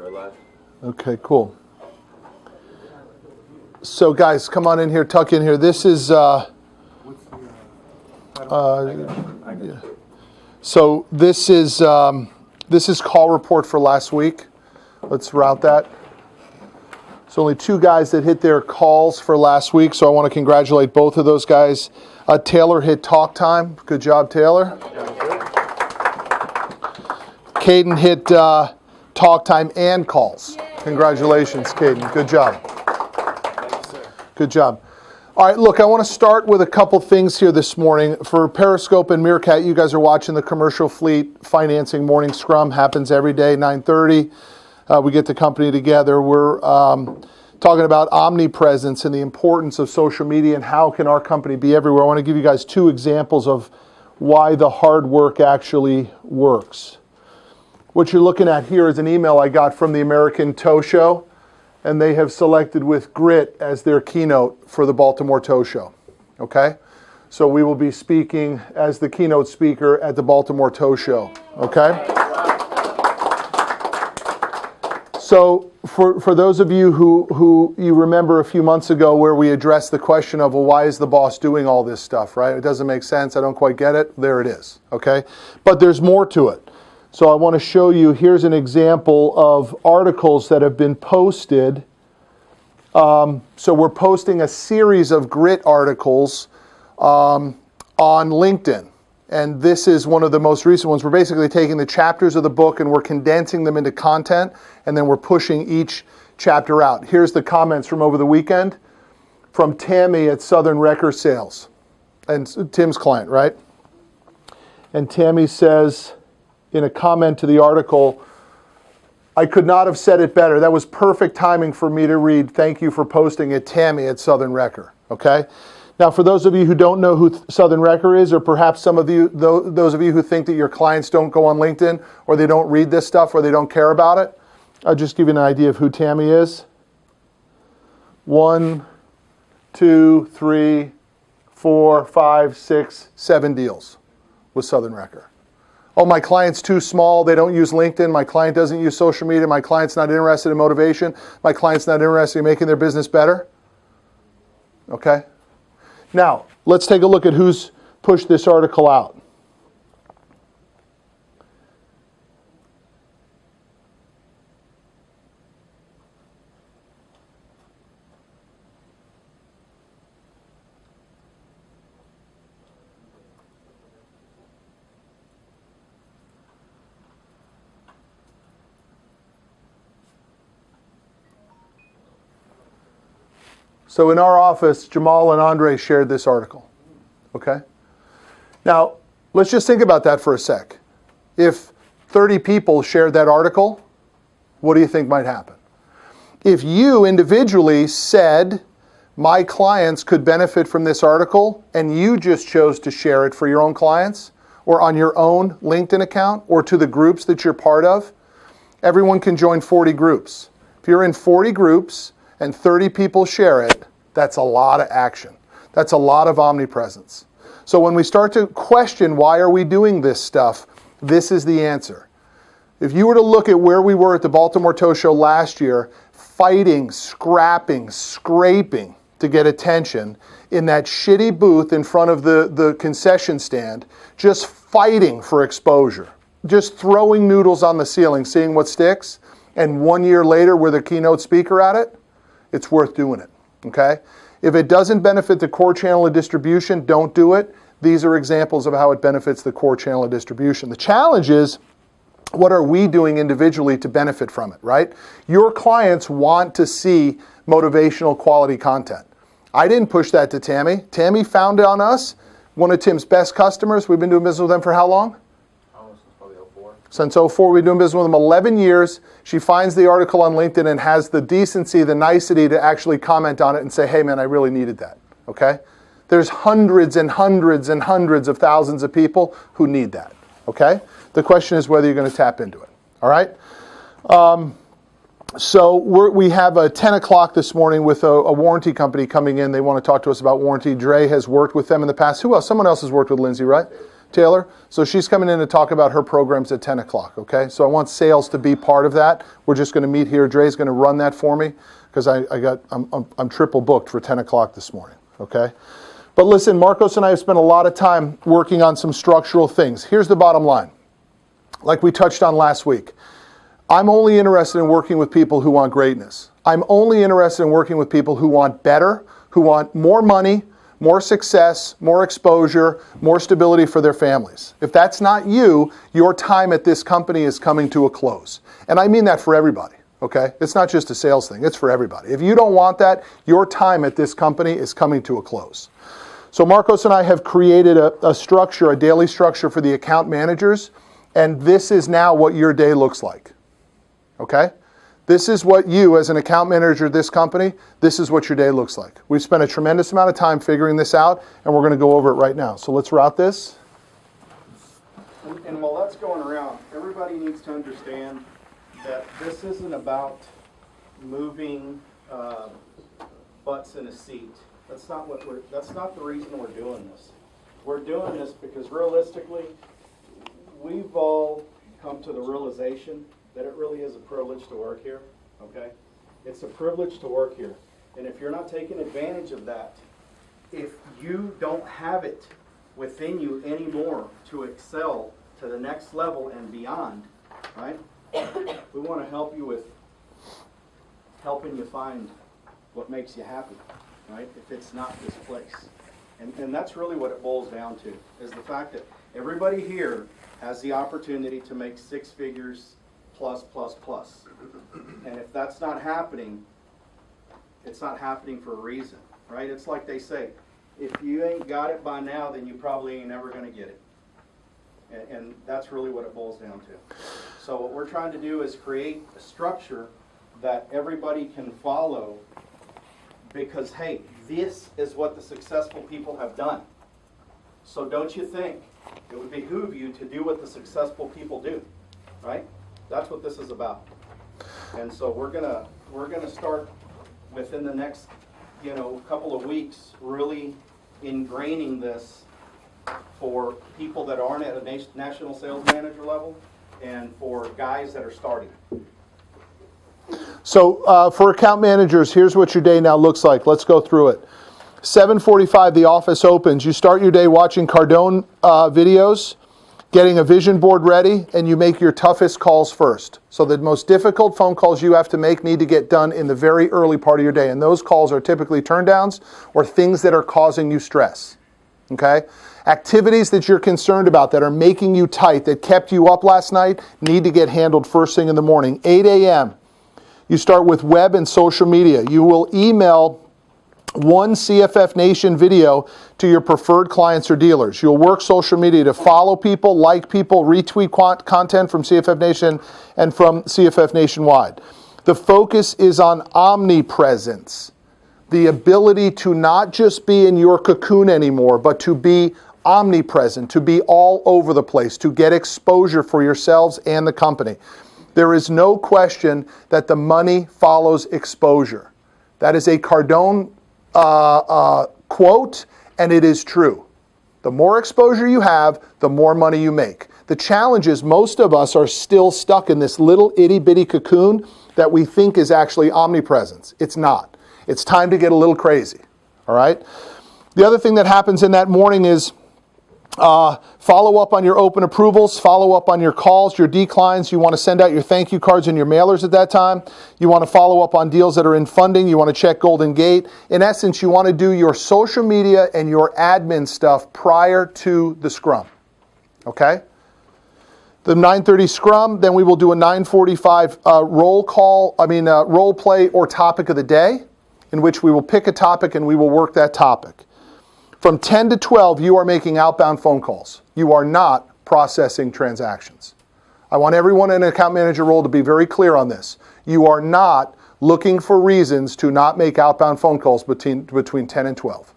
We're live. Okay, cool. So guys, come on in here, tuck in here. This is So this is call report for last week. Let's route that. So only two guys that hit their calls for last week, so I want to congratulate both of those guys. Taylor hit talk time. Good job, Taylor. Caden hit talk time and calls. Congratulations, Caden. Good job. Good job. All right, look, I want to start with a couple things here this morning. For Periscope and Meerkat, you guys are watching the Commercial Fleet Financing Morning Scrum. Happens every day, 9:30. We get the company together. We're talking about omnipresence and the importance of social media and how can our company be everywhere. I want to give you guys two examples of why the hard work actually works. What you're looking at here is an email I got from the American Tow Show, and they have selected with grit as their keynote for the Baltimore Tow Show. Okay? So we will be speaking as the keynote speaker at the Baltimore Tow Show. Okay? So for those of you who you remember a few months ago where we addressed the question of, well, why is the boss doing all this stuff, right? It doesn't make sense. I don't quite get it. There it is. Okay? But there's more to it. So I want to show you, here's an example of articles that have been posted. So we're posting a series of grit articles on LinkedIn. And this is one of the most recent ones. We're basically taking the chapters of the book and we're condensing them into content, and then we're pushing each chapter out. Here's the comments from over the weekend from Tammy at Southern Wrecker Sales, and Tim's client, right? And Tammy says in a comment to the article, "I could not have said it better. That was perfect timing for me to read. Thank you for posting it, Tammy at Southern Wrecker." Okay? Now, for those of you who don't know who Southern Wrecker is, or perhaps some of you, those of you who think that your clients don't go on LinkedIn, or they don't read this stuff, or they don't care about it, I'll just give you an idea of who Tammy is. 1, 2, 3, 4, 5, 6, 7 deals with Southern Wrecker. Oh, my client's too small. They don't use LinkedIn. My client doesn't use social media. My client's not interested in motivation. My client's not interested in making their business better. Okay? Now, let's take a look at who's pushed this article out. So in our office, Jamal and Andre shared this article, okay? Now, let's just think about that for a sec. If 30 people shared that article, what do you think might happen? If you individually said, my clients could benefit from this article, and you just chose to share it for your own clients, or on your own LinkedIn account, or to the groups that you're part of, everyone can join 40 groups. If you're in 40 groups, and 30 people share it, that's a lot of action. That's a lot of omnipresence. So when we start to question why are we doing this stuff, this is the answer. If you were to look at where we were at the Baltimore Tow Show last year, fighting, scrapping, scraping to get attention in that shitty booth in front of the concession stand, just fighting for exposure, just throwing noodles on the ceiling, seeing what sticks, and 1 year later we're the keynote speaker at it, it's worth doing it, okay? If it doesn't benefit the core channel of distribution, don't do it. These are examples of how it benefits the core channel of distribution. The challenge is, what are we doing individually to benefit from it, right? Your clients want to see motivational quality content. I didn't push that to Tammy. Tammy found it on us, one of Tim's best customers. We've been doing business with them for how long? Since 04, we've been doing business with them 11 years. She finds the article on LinkedIn and has the decency, the nicety to actually comment on it and say, hey man, I really needed that, okay? There's hundreds and hundreds and hundreds of thousands of people who need that, okay? The question is whether you're going to tap into it, all right? So we have a 10 o'clock this morning with a warranty company coming in. They want to talk to us about warranty. Dre has worked with them in the past. Who else? Someone else has worked with Lindsay, right? Taylor. So she's coming in to talk about her programs at 10 o'clock, okay? So I want sales to be part of that. We're just going to meet here. Dre's going to run that for me because I'm triple booked for 10 o'clock this morning, okay? But listen, Marcos and I have spent a lot of time working on some structural things. Here's the bottom line. Like we touched on last week, I'm only interested in working with people who want greatness. I'm only interested in working with people who want better, who want more money, more success, more exposure, more stability for their families. If that's not you, your time at this company is coming to a close. And I mean that for everybody, okay? It's not just a sales thing, it's for everybody. If you don't want that, your time at this company is coming to a close. So Marcos and I have created a structure, a daily structure for the account managers, and this is now what your day looks like, okay? This is what you, as an account manager of this company, this is what your day looks like. We've spent a tremendous amount of time figuring this out, and we're going to go over it right now. So let's route this. And while that's going around, everybody needs to understand that this isn't about moving butts in a seat. That's not the reason we're doing this. We're doing this because realistically, we've all come to the realization that it really is a privilege to work here, okay? It's a privilege to work here. And if you're not taking advantage of that, if you don't have it within you anymore to excel to the next level and beyond, right? We want to help you with helping you find what makes you happy, right? If it's not this place. And that's really what it boils down to, is the fact that everybody here has the opportunity to make six figures plus. And if that's not happening, it's not happening for a reason, right? It's like they say, if you ain't got it by now, then you probably ain't never going to get it. And that's really what it boils down to. So what we're trying to do is create a structure that everybody can follow because, hey, this is what the successful people have done. So don't you think it would behoove you to do what the successful people do, right? That's what this is about. And so we're gonna start within the next, couple of weeks, really ingraining this for people that aren't at a national sales manager level and for guys that are starting. So for account managers, here's what your day now looks like. Let's go through it. 7:45, the office opens. You start your day watching Cardone videos, getting a vision board ready, and you make your toughest calls first. So the most difficult phone calls you have to make need to get done in the very early part of your day. And those calls are typically turndowns or things that are causing you stress. Okay? Activities that you're concerned about that are making you tight, that kept you up last night, need to get handled first thing in the morning. 8 a.m., you start with web and social media. You will email one CFF Nation video to your preferred clients or dealers. You'll work social media to follow people, like people, retweet content from CFF Nation and from CFF Nationwide. The focus is on omnipresence, the ability to not just be in your cocoon anymore, but to be omnipresent, to be all over the place, to get exposure for yourselves and the company. There is no question that the money follows exposure. That is a Cardone quote, and it is true. The more exposure you have, the more money you make. The challenge is most of us are still stuck in this little itty-bitty cocoon that we think is actually omnipresence. It's not. It's time to get a little crazy, all right? The other thing that happens in that morning is follow up on your open approvals, follow up on your calls, your declines. You want to send out your thank you cards and your mailers at that time. You want to follow up on deals that are in funding. You want to check Golden Gate. In essence, you want to do your social media and your admin stuff prior to the Scrum. Okay? The 9:30 Scrum, then we will do a 9:45 role play or topic of the day, in which we will pick a topic and we will work that topic. From 10 to 12, you are making outbound phone calls. You are not processing transactions. I want everyone in an account manager role to be very clear on this. You are not looking for reasons to not make outbound phone calls between 10 and 12.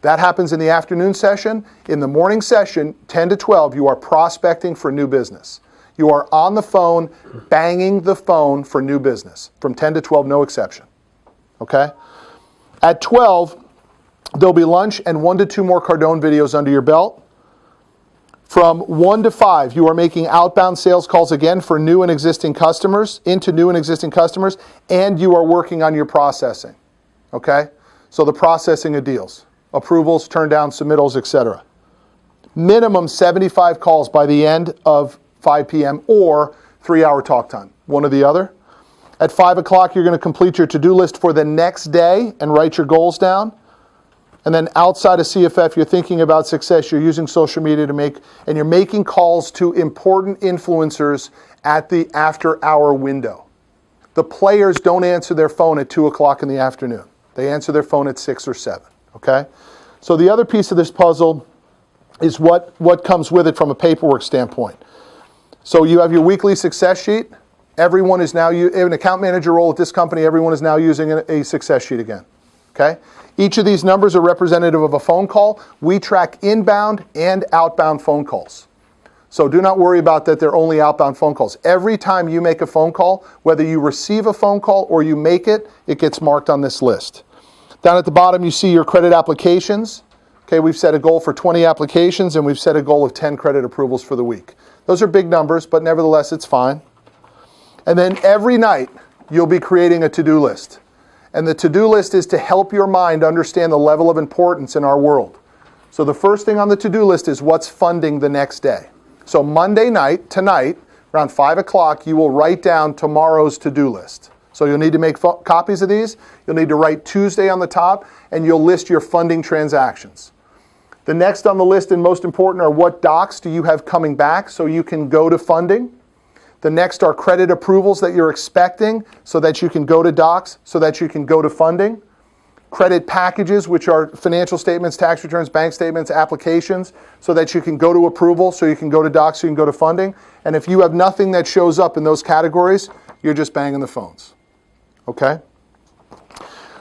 That happens in the afternoon session. In the morning session, 10 to 12, you are prospecting for new business. You are on the phone, banging the phone for new business. From 10 to 12, no exception. Okay? At 12, there'll be lunch and 1 to 2 more Cardone videos under your belt. From 1 to 5, you are making outbound sales calls again for new and existing customers, into new and existing customers, and you are working on your processing. Okay? So the processing of deals, approvals, turn down, submittals, etc. Minimum 75 calls by the end of 5 p.m. or 3-hour talk time, one or the other. At 5 o'clock, you're going to complete your to-do list for the next day and write your goals down. And then outside of CFF, you're thinking about success. You're using social media and you're making calls to important influencers at the after-hour window. The players don't answer their phone at 2 o'clock in the afternoon. They answer their phone at 6 or 7, okay? So the other piece of this puzzle is what comes with it from a paperwork standpoint. So you have your weekly success sheet. Everyone is now, an account manager role at this company, everyone is now using a success sheet again, okay? Each of these numbers are representative of a phone call. We track inbound and outbound phone calls. So do not worry about that they're only outbound phone calls. Every time you make a phone call, whether you receive a phone call or you make it, it gets marked on this list. Down at the bottom, you see your credit applications. Okay, we've set a goal for 20 applications and we've set a goal of 10 credit approvals for the week. Those are big numbers, but nevertheless, it's fine. And then every night, you'll be creating a to-do list. And the to-do list is to help your mind understand the level of importance in our world. So the first thing on the to-do list is what's funding the next day. So Monday night, tonight, around 5 o'clock, you will write down tomorrow's to-do list. So you'll need to make copies of these. You'll need to write Tuesday on the top, and you'll list your funding transactions. The next on the list and most important are what docs do you have coming back so you can go to funding. The next are credit approvals that you're expecting so that you can go to docs, so that you can go to funding. Credit packages, which are financial statements, tax returns, bank statements, applications, so that you can go to approval, so you can go to docs, so you can go to funding. And if you have nothing that shows up in those categories, you're just banging the phones. Okay?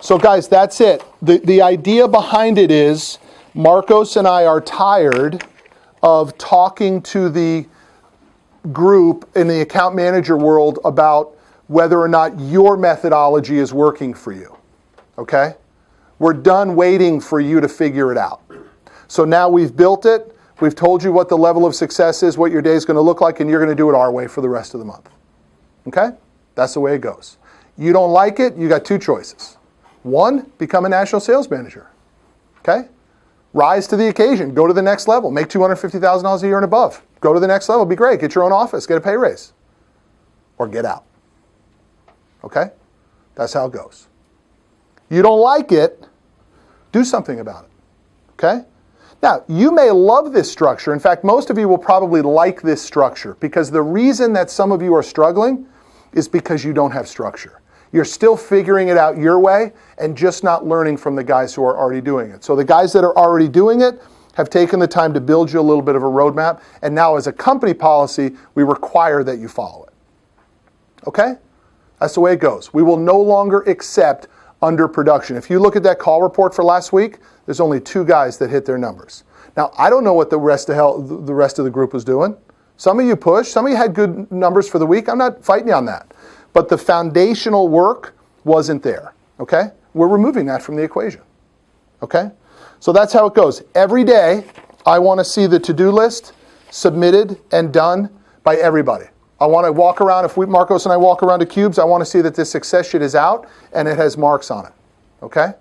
So guys, that's it. The idea behind it is Marcos and I are tired of talking to the group in the account manager world about whether or not your methodology is working for you. Okay? We're done waiting for you to figure it out. So now we've built it. We've told you what the level of success is, what your day is going to look like, and you're going to do it our way for the rest of the month. Okay? That's the way it goes. You don't like it, you got two choices. One, become a national sales manager. Okay? Rise to the occasion. Go to the next level. Make $250,000 a year and above. Go to the next level. Be great. Get your own office. Get a pay raise. Or get out. Okay? That's how it goes. You don't like it, do something about it. Okay? Now, you may love this structure. In fact, most of you will probably like this structure because the reason that some of you are struggling is because you don't have structure. You're still figuring it out your way and just not learning from the guys who are already doing it. So the guys that are already doing it have taken the time to build you a little bit of a roadmap, and now as a company policy, we require that you follow it. Okay? That's the way it goes. We will no longer accept underproduction. If you look at that call report for last week, there's only 2 guys that hit their numbers. Now, I don't know what the rest of the group was doing. Some of you pushed. Some of you had good numbers for the week. I'm not fighting you on that. But the foundational work wasn't there, okay? We're removing that from the equation, okay? So that's how it goes. Every day, I want to see the to-do list submitted and done by everybody. I want to walk around, if Marcos and I walk around to Cubes, I want to see that this success sheet is out and it has marks on it, okay?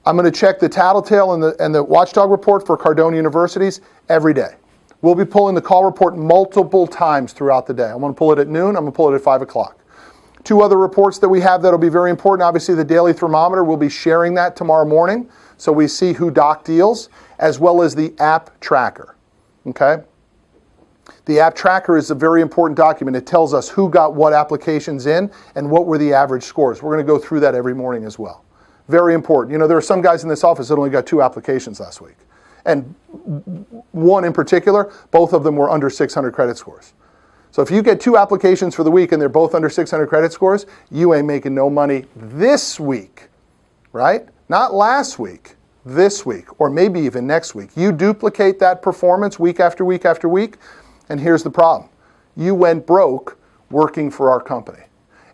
I'm going to check the Tattletale and the Watchdog report for Cardone universities every day. We'll be pulling the call report multiple times throughout the day. I'm going to pull it at noon. I'm going to pull it at 5 o'clock. 2 other reports that we have that will be very important. Obviously, the daily thermometer, we'll be sharing that tomorrow morning. So we see who doc deals, as well as the app tracker. Okay? The app tracker is a very important document. It tells us who got what applications in and what were the average scores. We're going to go through that every morning as well. Very important. You know, there are some guys in this office that only got 2 applications last week. And one in particular, both of them were under 600 credit scores. So if you get 2 applications for the week and they're both under 600 credit scores, you ain't making no money this week, right? Not last week, this week, or maybe even next week. You duplicate that performance week after week after week, and here's the problem. You went broke working for our company.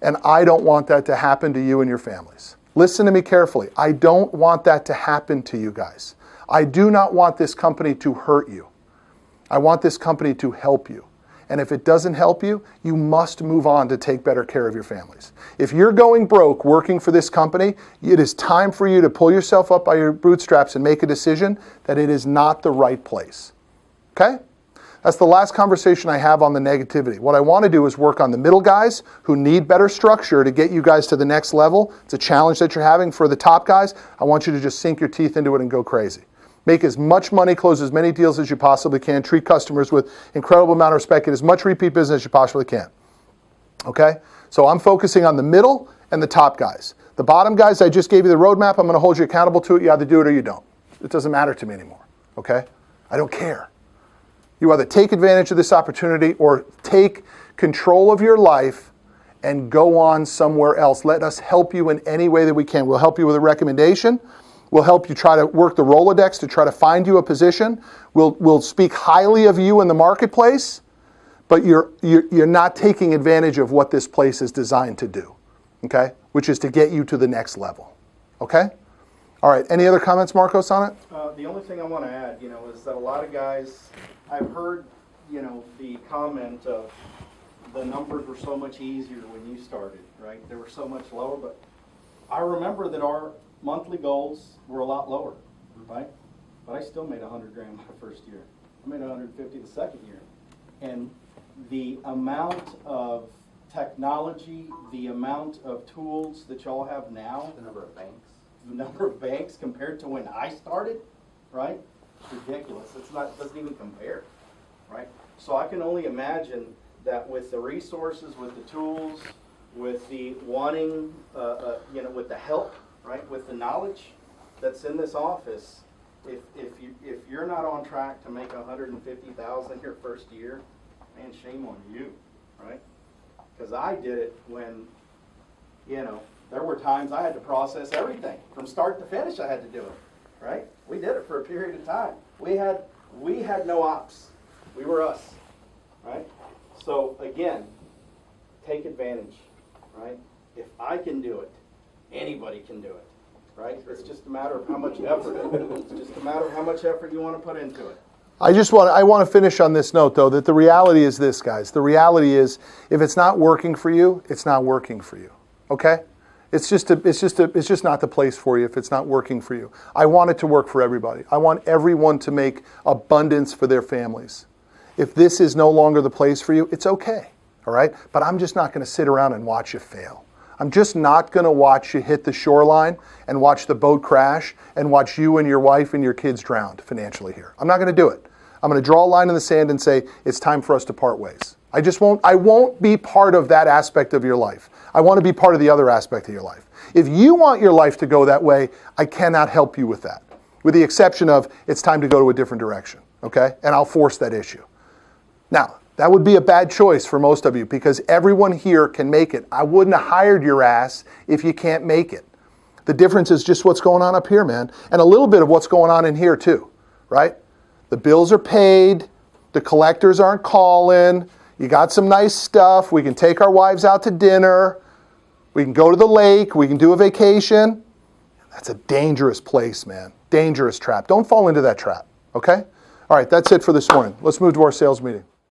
And I don't want that to happen to you and your families. Listen to me carefully. I don't want that to happen to you guys. I do not want this company to hurt you. I want this company to help you. And if it doesn't help you, you must move on to take better care of your families. If you're going broke working for this company, it is time for you to pull yourself up by your bootstraps and make a decision that it is not the right place. Okay? That's the last conversation I have on the negativity. What I want to do is work on the middle guys who need better structure to get you guys to the next level. It's a challenge that you're having. For the top guys, I want you to just sink your teeth into it and go crazy. Make as much money, close as many deals as you possibly can, treat customers with incredible amount of respect, get as much repeat business as you possibly can. Okay? So I'm focusing on the middle and the top guys. The bottom guys, I just gave you the roadmap. I'm going to hold you accountable to it. You either do it or you don't. It doesn't matter to me anymore. Okay? I don't care. You either take advantage of this opportunity or take control of your life and go on somewhere else. Let us help you in any way that we can. We'll help you with a recommendation. We'll help you try to work the Rolodex to try to find you a position. We'll speak highly of you in the marketplace, but you're not taking advantage of what this place is designed to do, okay? Which is to get you to the next level, okay? All right, any other comments, Marcos, on it? The only thing I want to add, is that a lot of guys, I've heard, the comment of the numbers were so much easier when you started, right? They were so much lower, but I remember that our monthly goals were a lot lower, right? But I still made $100,000 my first year. I made $150,000 the second year. And the amount of technology, the amount of tools that y'all have now, the number of banks compared to when I started, right? It's ridiculous. Doesn't even compare, right? So I can only imagine that with the resources, with the tools, with the wanting, with the help, right, with the knowledge that's in this office, if you're not on track to make $150,000 your first year, man, shame on you, right? Because I did it when, there were times I had to process everything from start to finish. I had to do it, right? We did it for a period of time. We had no ops. We were us, right? So again, take advantage, right? If I can do it, anybody can do it, right? It's just a matter of how much effort. It's just a matter of how much effort you want to put into it. I want to finish on this note, though, that the reality is this, guys. The reality is, if it's not working for you, it's not working for you. Okay? It's just not the place for you if it's not working for you. I want it to work for everybody. I want everyone to make abundance for their families. If this is no longer the place for you, it's okay. All right? But I'm just not going to sit around and watch you fail. I'm just not going to watch you hit the shoreline and watch the boat crash and watch you and your wife and your kids drowned financially here. I'm not going to do it. I'm going to draw a line in the sand and say, it's time for us to part ways. I won't be part of that aspect of your life. I want to be part of the other aspect of your life. If you want your life to go that way, I cannot help you with that. With the exception of, it's time to go to a different direction, okay? And I'll force that issue. Now, that would be a bad choice for most of you because everyone here can make it. I wouldn't have hired your ass if you can't make it. The difference is just what's going on up here, man. And a little bit of what's going on in here too, right? The bills are paid. The collectors aren't calling. You got some nice stuff. We can take our wives out to dinner. We can go to the lake. We can do a vacation. That's a dangerous place, man. Dangerous trap. Don't fall into that trap, okay? All right, that's it for this morning. Let's move to our sales meeting.